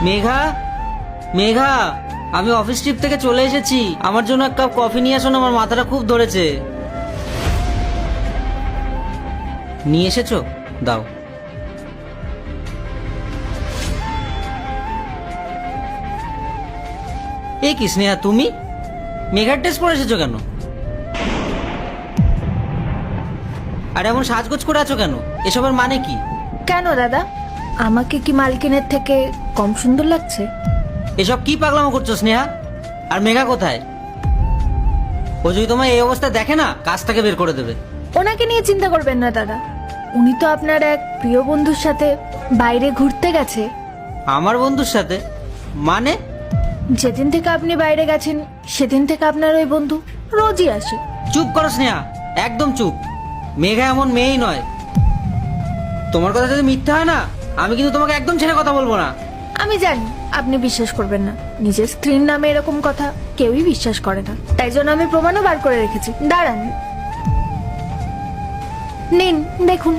মেঘা, মেঘা, আমি office trip থেকে চলে এসেছি। আমার জন্য এক কাপ কফি নিয়ে আসো না, আমার মাথাটা খুব ধরেছে। নিয়ে এসেছো? দাও। এই কি স্নেহা, তুমি মেঘার ড্রেস পরে এসেছো কেন? আর এমন সাজগোজ করে আছো কেন? এসবের মানে কি? কেন দাদা, আমাকে কি মালকিনের থেকে কম সুন্দর লাগছে? এসব কি পাগলামো করছো স্নেহা? আর মেঘা কোথায়? ও যদি তোমার এই অবস্থা দেখে না, কাজ থেকে বের করে দেবে। ওনাকে নিয়ে চিন্তা করবেন না দাদা, উনি তো আপনার এক প্রিয় বন্ধুর সাথে বাইরে ঘুরতে গেছে। আমার বন্ধুর সাথে? মানে? যেদিন থেকে আপনি বাইরে গেছেন সেদিন থেকে আপনার ওই বন্ধু রোজই আসে। চুপ করো স্নেহা, একদম চুপ। মেঘা এমন মেয়েই নয়। তোমার কথা যদি মিথ্যা হয় না, আমি কিন্তু তোমাকে একদম ছেড়ে কথা বলবো না। আমি জানি আপনি বিশ্বাস করবেন না, নিজের স্ত্রীর নামে এরকম কথা কেউই বিশ্বাস করে না। তাই জন্য আমি প্রমাণও বার করে রেখেছি। দাঁড়ান, নিন দেখুন।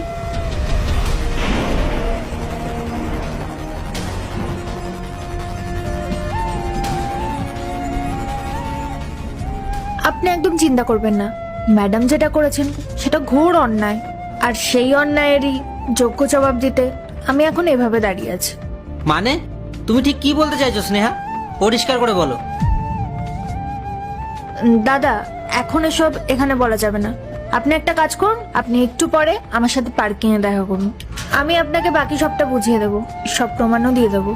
আপনি একদম চিন্তা করবেন না, ম্যাডাম যেটা করেছেন সেটা ঘোর অন্যায়। আর সেই অন্যায়েরই যোগ্য জবাব দিতে আমি এখন এভাবে দাঁড়িয়ে আছি। মানে তুমি ঠিক কি বলতে চাইছো স্নেহা? পরিষ্কার করে বলো। দাদা, এখন এসব এখানে বলা যাবে না। আপনি একটা কাজ করুন, আপনি একটু পরে আমার সাথে পার্কিং এ দেখা করুন। আমি আপনাকে বাকি সবটা বুঝিয়ে দেবো, সব প্রমাণও দিয়ে দেবো।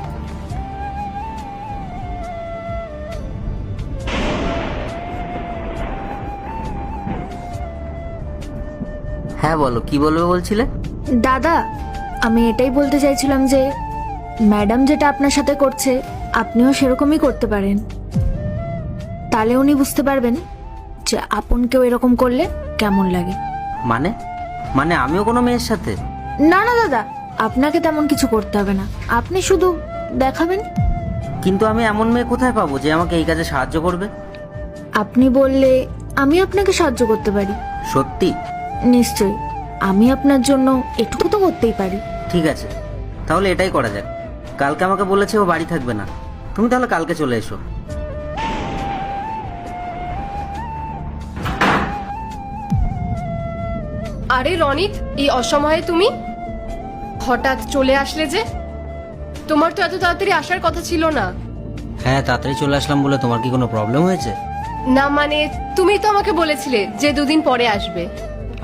হ্যাঁ বলো, কি বলবে বলছিলে? দাদা, আমি এটাই বলতে চাইছিলাম যে ম্যাডাম যেটা আপনার সাথে করছে আপনিও সেরকমই করতে পারেন। তাহলে উনি বুঝতে পারবেন যে আপন কেউ এরকম করলে কেমন লাগে। মানে মানে আমিও কোনো মেয়ের সাথে? না না দাদা, আপনাকে তেমন কিছু করতে হবে না, আপনি শুধু দেখাবেন। কিন্তু আমি এমন মেয়ে কোথায় পাবো যে আমাকে এই কাজে সাহায্য করবে? আপনি বললে আমি আপনাকে সাহায্য করতে পারি। সত্যি? নিশ্চয়ই, আমি আপনার জন্য এটুকু তো করতেই পারি। ঠিক আছে, তাহলে এটাই করা যাক। কালকে আমাকে বলেছে ও বাড়ি থাকবে না, তুমি তাহলে কালকে চলে এসো। আরে রনিত, এই অসময়ে তুমি হঠাৎ চলে আসলে যে? তোমার তো এত তাড়াতাড়ি আসার কথা ছিল না। হ্যাঁ, তাড়াতাড়ি চলে আসলাম বলে তোমার কি কোনো প্রবলেম হয়েছে? না মানে, তুমি তো আমাকে বলেছিলে যে 2 দিন পরে আসবে।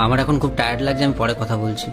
আমার এখন খুব টায়ার্ড লাগছে, আমি পরে কথা বলছি।